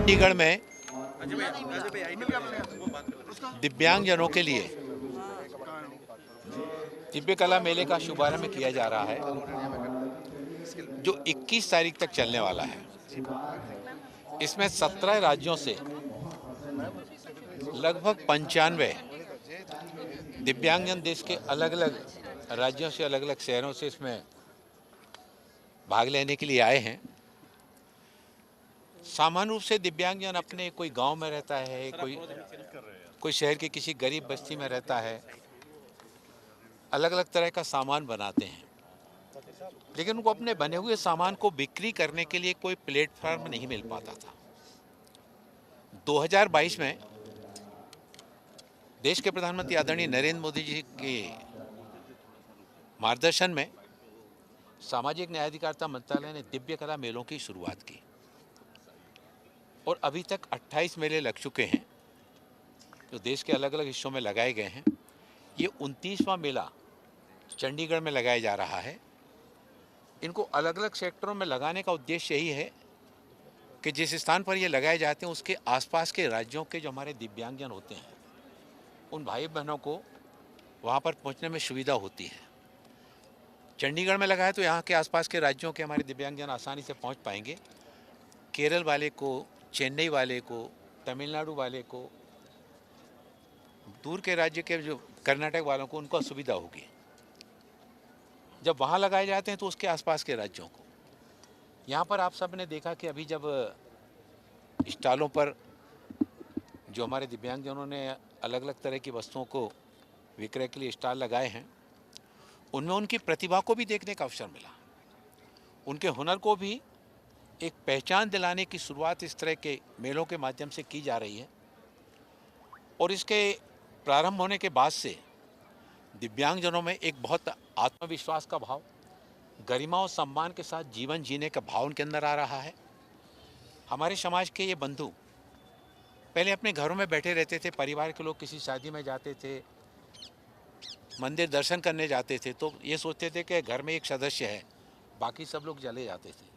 चंडीगढ़ में दिव्यांगजनों के लिए दिव्य कला मेले का शुभारंभ किया जा रहा है, जो 21 तारीख तक चलने वाला है। इसमें 17 राज्यों से लगभग 95 दिव्यांगजन देश के अलग अलग राज्यों से, अलग अलग शहरों से इसमें भाग लेने के लिए आए हैं। सामान्य रूप से दिव्यांगजन अपने कोई गांव में रहता है, कोई शहर के किसी गरीब बस्ती में रहता है, अलग अलग तरह का सामान बनाते हैं, लेकिन उनको अपने बने हुए सामान को बिक्री करने के लिए कोई प्लेटफॉर्म नहीं मिल पाता था। 2022 में देश के प्रधानमंत्री आदरणीय नरेंद्र मोदी जी के मार्गदर्शन में सामाजिक न्याय अधिकारिता मंत्रालय ने दिव्य कला मेलों की शुरुआत की और अभी तक 28 मेले लग चुके हैं, जो देश के अलग अलग हिस्सों में लगाए गए हैं। ये 29वां मेला चंडीगढ़ में लगाया जा रहा है। इनको अलग अलग सेक्टरों में लगाने का उद्देश्य यही है कि जिस स्थान पर ये लगाए जाते हैं उसके आसपास के राज्यों के जो हमारे दिव्यांगजन होते हैं, उन भाई बहनों को वहाँ पर पहुँचने में सुविधा होती है। चंडीगढ़ में लगाए तो यहाँ के आसपास के राज्यों के हमारे दिव्यांगजन आसानी से पहुँच पाएंगे। केरल वाले को, चेन्नई वाले को, तमिलनाडु वाले को, दूर के राज्य के जो कर्नाटक वालों को, उनको सुविधा होगी। जब वहाँ लगाए जाते हैं तो उसके आसपास के राज्यों को। यहाँ पर आप सब ने देखा कि अभी जब स्टॉलों पर जो हमारे दिव्यांगजनों ने अलग अलग तरह की वस्तुओं को विक्रय के लिए स्टॉल लगाए हैं, उनमें उनकी प्रतिभा को भी देखने का अवसर मिला। उनके हुनर को भी एक पहचान दिलाने की शुरुआत इस तरह के मेलों के माध्यम से की जा रही है। और इसके प्रारंभ होने के बाद से दिव्यांगजनों में एक बहुत आत्मविश्वास का भाव, गरिमा और सम्मान के साथ जीवन जीने का भाव उनके अंदर आ रहा है। हमारे समाज के ये बंधु पहले अपने घरों में बैठे रहते थे, परिवार के लोग किसी शादी में जाते थे, मंदिर दर्शन करने जाते थे, तो ये सोचते थे कि घर में एक सदस्य है, बाकी सब लोग चले जाते थे।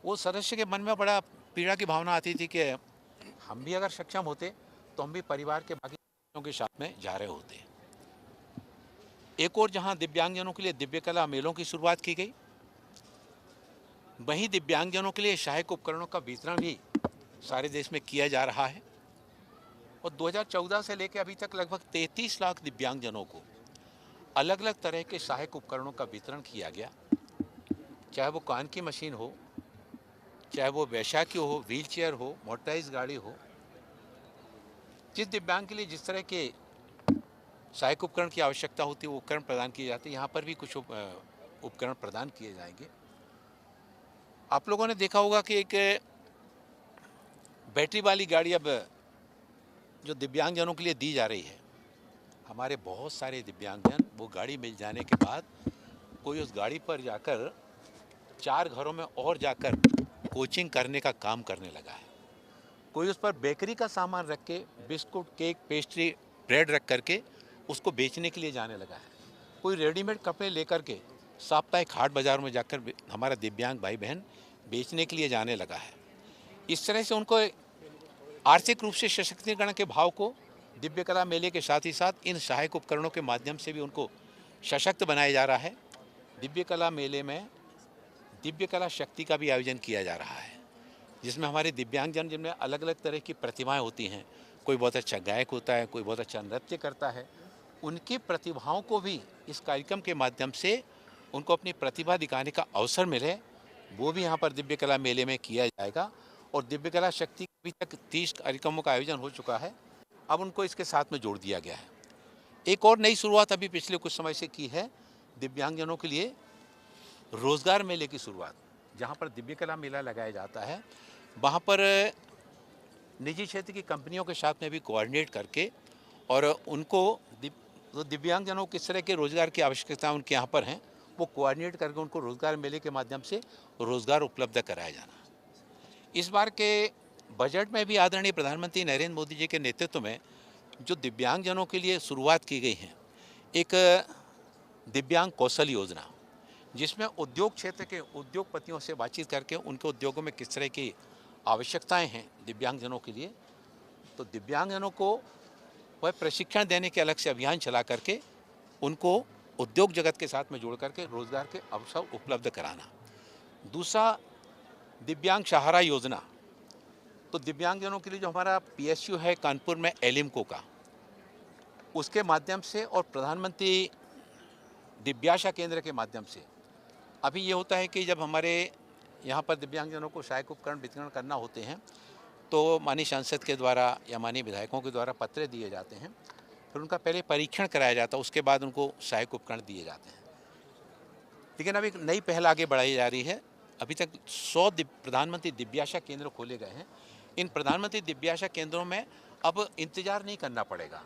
वो सदस्य के मन में बड़ा पीड़ा की भावना आती थी कि हम भी अगर सक्षम होते तो हम भी परिवार के बाकी सदस्यों के साथ में जा रहे होते। एक और जहां दिव्यांगजनों के लिए दिव्य कला मेलों की शुरुआत की गई, वहीं दिव्यांगजनों के लिए सहायक उपकरणों का वितरण भी सारे देश में किया जा रहा है। और 2014 से लेकर अभी तक लगभग 33 लाख दिव्यांगजनों को अलग अलग तरह के सहायक उपकरणों का वितरण किया गया। चाहे वो कान की मशीन हो, चाहे वो वैशाखी हो, व्हील चेयर हो, मोटराइज गाड़ी हो, जिस दिव्यांग के लिए जिस तरह के सहायक उपकरण की आवश्यकता होती है वो उपकरण प्रदान किए जाते हैं। यहाँ पर भी कुछ उपकरण प्रदान किए जाएंगे। आप लोगों ने देखा होगा कि एक बैटरी वाली गाड़ी अब जो दिव्यांगजनों के लिए दी जा रही है। हमारे बहुत सारे दिव्यांगजन वो गाड़ी मिल जाने के बाद कोई उस गाड़ी पर जाकर 4 घरों में और जाकर कोचिंग करने का काम करने लगा है। कोई उस पर बेकरी का सामान रख के, बिस्कुट, केक, पेस्ट्री, ब्रेड रख करके उसको बेचने के लिए जाने लगा है। कोई रेडीमेड कपड़े लेकर के साप्ताहिक हाट बाजार में जाकर हमारा दिव्यांग भाई बहन बेचने के लिए जाने लगा है। इस तरह से उनको आर्थिक रूप से सशक्तिकरण के भाव को दिव्य कला मेले के साथ ही साथ इन सहायक उपकरणों के माध्यम से भी उनको सशक्त बनाया जा रहा है। दिव्य कला मेले में दिव्य कला शक्ति का भी आयोजन किया जा रहा है, जिसमें हमारे दिव्यांगजन, जिनमें अलग अलग तरह की प्रतिभाएं होती हैं, कोई बहुत अच्छा गायक होता है, कोई बहुत अच्छा नृत्य करता है, उनकी प्रतिभाओं को भी इस कार्यक्रम के माध्यम से उनको अपनी प्रतिभा दिखाने का अवसर मिले, वो भी यहाँ पर दिव्य कला मेले में किया जाएगा। और दिव्य कला शक्ति अभी तक 30 कार्यक्रमों का आयोजन हो चुका है, अब उनको इसके साथ में जोड़ दिया गया है। एक और नई शुरुआत अभी पिछले कुछ समय से की है, दिव्यांगजनों के लिए रोजगार मेले की शुरुआत। जहाँ पर दिव्य कला मेला लगाया जाता है, वहाँ पर निजी क्षेत्र की कंपनियों के साथ में भी कोऑर्डिनेट करके और उनको दिव्यांगजनों को किस तरह के रोजगार की आवश्यकता उनके यहाँ पर हैं, वो कोऑर्डिनेट करके उनको रोजगार मेले के माध्यम से रोजगार उपलब्ध कराया जाना। इस बार के बजट में भी आदरणीय प्रधानमंत्री नरेंद्र मोदी जी के नेतृत्व में जो दिव्यांगजनों के लिए शुरुआत की गई है, एक दिव्यांग कौशल योजना, जिसमें उद्योग क्षेत्र के उद्योगपतियों से बातचीत करके उनके उद्योगों में किस तरह की आवश्यकताएं हैं दिव्यांगजनों के लिए, तो दिव्यांगजनों को वह प्रशिक्षण देने के अलग से अभियान चला करके उनको उद्योग जगत के साथ में जोड़ करके रोजगार के अवसर उपलब्ध कराना। दूसरा, दिव्यांग सहारा योजना, तो दिव्यांगजनों के लिए जो हमारा PSU है कानपुर में एलिम्को का, उसके माध्यम से और प्रधानमंत्री दिव्याशा केंद्र के माध्यम से अभी ये होता है कि जब हमारे यहाँ पर दिव्यांगजनों को सहायक उपकरण वितरण करना होते हैं तो माननीय सांसद के द्वारा या माननीय विधायकों के द्वारा पत्र दिए जाते हैं, फिर उनका पहले परीक्षण कराया जाता है, उसके बाद उनको सहायक उपकरण दिए जाते हैं। लेकिन अब एक नई पहल आगे बढ़ाई जा रही है। अभी तक 100 प्रधानमंत्री दिव्याशा केंद्र खोले गए हैं। इन प्रधानमंत्री दिव्याशा केंद्रों में अब इंतजार नहीं करना पड़ेगा।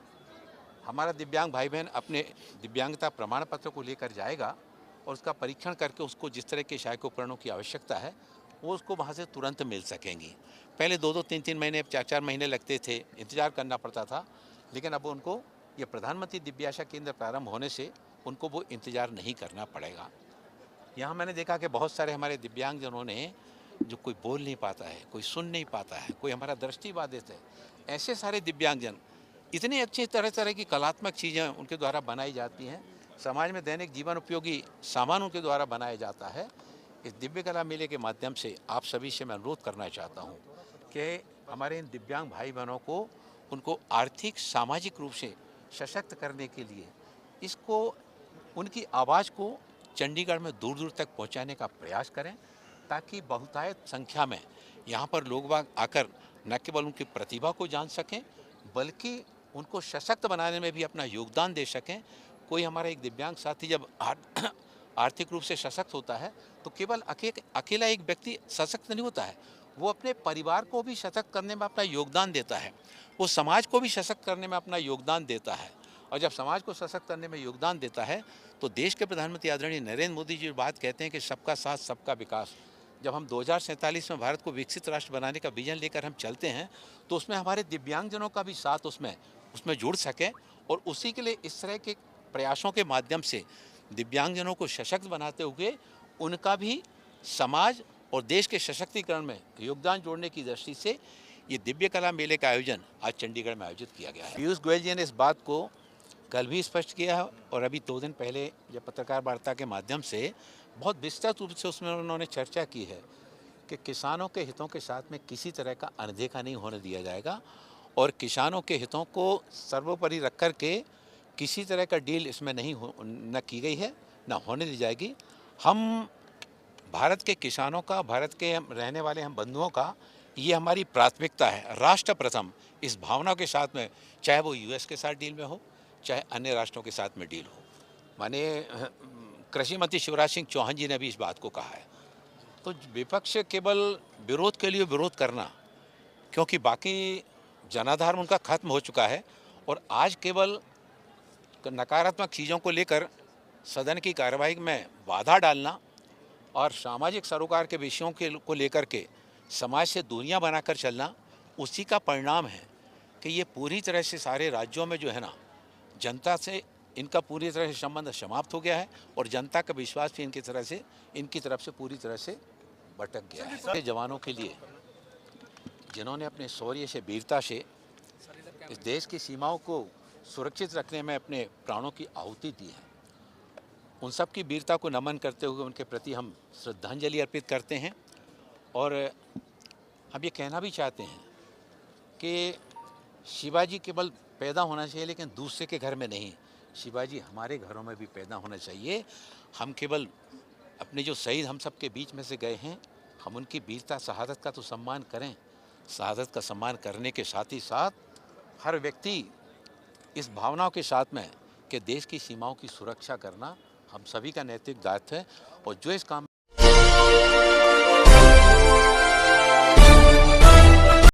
हमारा दिव्यांग भाई बहन अपने दिव्यांगता प्रमाण पत्र को लेकर जाएगा और उसका परीक्षण करके उसको जिस तरह के सहायक उपकरणों की आवश्यकता है वो उसको वहाँ से तुरंत मिल सकेंगी। पहले 2-2, 3-3 महीने, 4-4 महीने लगते थे, इंतजार करना पड़ता था, लेकिन अब उनको ये प्रधानमंत्री दिव्याशा केंद्र प्रारंभ होने से उनको वो इंतजार नहीं करना पड़ेगा। यहाँ मैंने देखा कि बहुत सारे हमारे दिव्यांगजनों ने, जो कोई बोल नहीं पाता है, कोई सुन नहीं पाता है, कोई हमारा दृष्टिबाधित है, ऐसे सारे दिव्यांगजन, इतनी अच्छी तरह तरह की कलात्मक चीज़ें उनके द्वारा बनाई जाती हैं, समाज में दैनिक जीवन उपयोगी सामान उनके द्वारा बनाया जाता है। इस दिव्य कला मेले के माध्यम से आप सभी से मैं अनुरोध करना चाहता हूँ कि हमारे इन दिव्यांग भाई बहनों को, उनको आर्थिक सामाजिक रूप से सशक्त करने के लिए इसको, उनकी आवाज़ को चंडीगढ़ में दूर दूर तक पहुंचाने का प्रयास करें, ताकि बहुतायत संख्या में यहाँ पर लोग बाग आकर न केवल उनकी प्रतिभा को जान सकें बल्कि उनको सशक्त बनाने में भी अपना योगदान दे सकें। कोई हमारा एक दिव्यांग साथी जब आर्थिक रूप से सशक्त होता है तो केवल अकेला एक व्यक्ति सशक्त नहीं होता है, वो अपने परिवार को भी सशक्त करने में अपना योगदान देता है, वो समाज को भी सशक्त करने में अपना योगदान देता है। और जब समाज को सशक्त करने में योगदान देता है तो देश के प्रधानमंत्री आदरणीय नरेंद्र मोदी जी बात कहते हैं कि सबका साथ सबका विकास। जब हम 2047 में भारत को विकसित राष्ट्र बनाने का विजन लेकर हम चलते हैं तो उसमें हमारे दिव्यांगजनों का भी साथ उसमें जुड़ सके, और उसी के लिए इस तरह के प्रयासों के माध्यम से दिव्यांगजनों को सशक्त बनाते हुए उनका भी समाज और देश के सशक्तिकरण में योगदान जोड़ने की दृष्टि से ये दिव्य कला मेले का आयोजन आज चंडीगढ़ में आयोजित किया गया है। पीयूष गोयल जी ने इस बात को कल भी स्पष्ट किया है और अभी 2 दिन पहले जब पत्रकार वार्ता के माध्यम से बहुत विस्तृत रूप से उसमें उन्होंने चर्चा की है कि किसानों के हितों के साथ में किसी तरह का अनदेखा नहीं होने दिया जाएगा और किसानों के हितों को सर्वोपरि रख कर के किसी तरह का डील इसमें न की गई है, न होने दी जाएगी। हम भारत के किसानों का, भारत के रहने वाले हम बंधुओं का, ये हमारी प्राथमिकता है, राष्ट्र प्रथम, इस भावना के साथ में, चाहे वो US के साथ डील में हो, चाहे अन्य राष्ट्रों के साथ में डील हो। माने कृषि मंत्री शिवराज सिंह चौहान जी ने भी इस बात को कहा है। तो विपक्ष केवल विरोध के लिए विरोध करना, क्योंकि बाकी जनाधार उनका खत्म हो चुका है और आज केवल नकारात्मक चीज़ों को लेकर सदन की कार्रवाई में बाधा डालना और सामाजिक सरोकार के विषयों को लेकर के समाज से दूरियां बनाकर चलना, उसी का परिणाम है कि ये पूरी तरह से सारे राज्यों में जो है ना, जनता से इनका पूरी तरह से संबंध समाप्त हो गया है और जनता का विश्वास भी इनकी तरफ से पूरी तरह से भटक गया है। जवानों के लिए जिन्होंने अपने शौर्य से, वीरता से इस देश की सीमाओं को सुरक्षित रखने में अपने प्राणों की आहुति दी है, उन सब की वीरता को नमन करते हुए उनके प्रति हम श्रद्धांजलि अर्पित करते हैं। और हम ये कहना भी चाहते हैं कि शिवाजी केवल पैदा होना चाहिए लेकिन दूसरे के घर में नहीं, शिवाजी हमारे घरों में भी पैदा होना चाहिए। हम केवल अपने जो शहीद हम सब के बीच में से गए हैं, हम उनकी वीरता, शहादत का तो सम्मान करें। शहादत का सम्मान करने के साथ ही साथ हर व्यक्ति इस भावनाओं के साथ में कि देश की सीमाओं की सुरक्षा करना हम सभी का नैतिक दायित्व है, और जो इस काम